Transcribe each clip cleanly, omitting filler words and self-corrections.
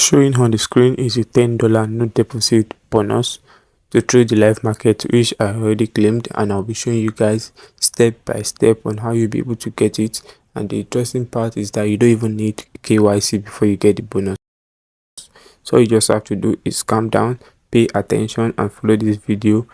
Showing on the screen is a $10 no deposit bonus to trade the live market, which I already claimed, and I'll be showing you guys step by step on how you'll be able to get it. And the interesting part is that you don't even need KYC before you get the bonus. So all you just have to do is calm down, pay attention, and follow this video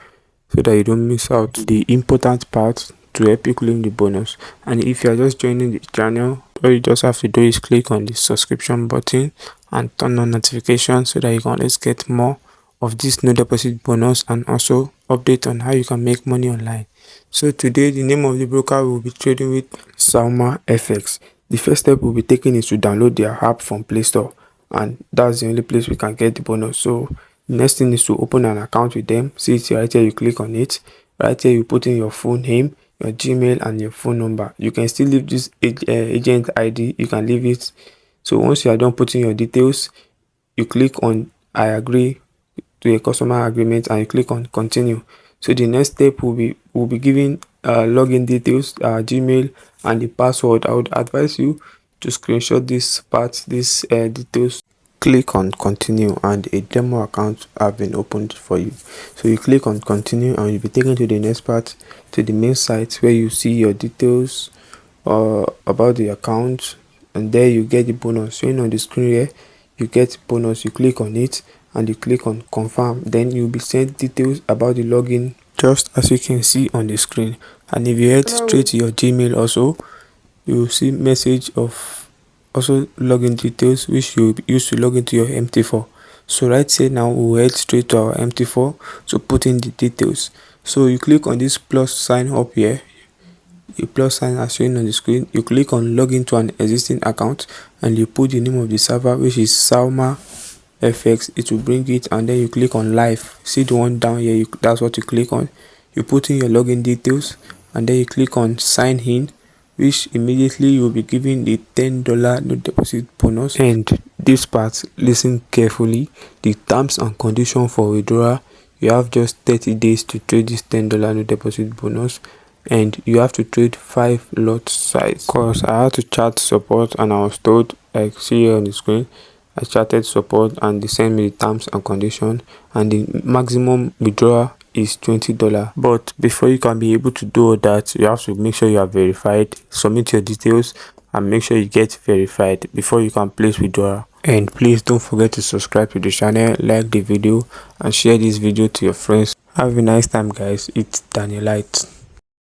so that you don't miss out the important part to help you claim the bonus. And if you are just joining the channel, all you just have to do is click on the subscription button and turn on notifications so that you can always get more of this no deposit bonus and also update on how you can make money online. So today the name of the broker will be trading with mambafx. The first step we'll be taking is to download their app from Play Store, and that's the only place we can get the bonus. So the next thing is to open an account with them. See it right here, you click on it. Right here you put in your full name, your Gmail, and your phone number. You can still leave this agent ID, you can leave it. So once you are done putting your details, you click on I agree to a customer agreement and you click on continue. So the next step will be giving login details, Gmail, and the password. I would advise you to screenshot this part, these details. Click on continue and a demo account have been opened for you. So you click on continue and you'll be taken to the next part, to the main site where you see your details about the account, and there you get the bonus showing on the screen here. You get bonus, you click on it and you click on confirm. Then you'll be sent details about the login, just as you can see on the screen. And if you head straight to your Gmail also, you will see message of also login details which you use to log into your MT4. So right here now we'll head straight to our MT4 to put in the details. So you click on this plus sign up here, a plus sign as shown on the screen. You click on login to an existing account and you put the name of the server, which is mambafx. It will bring it, and then you click on live. See the one down here, that's what you click on. You put in your login details and then you click on sign in, which immediately you will be given the $10 no deposit bonus. And this part, listen carefully, the terms and conditions for withdrawal: you have just 30 days to trade this $10 no deposit bonus, and you have to trade 5 lot size. Cause I had to chat support and I was told, like see here on the screen, I chatted support and they sent me the terms and conditions, and the maximum withdrawal is $20. But before you can be able to do all that, you have to make sure you are verified, submit your details, and make sure you get verified before you can place withdrawal. And please don't forget to subscribe to the channel, like the video, and share this video to your friends. Have a nice time guys. It's Danielite.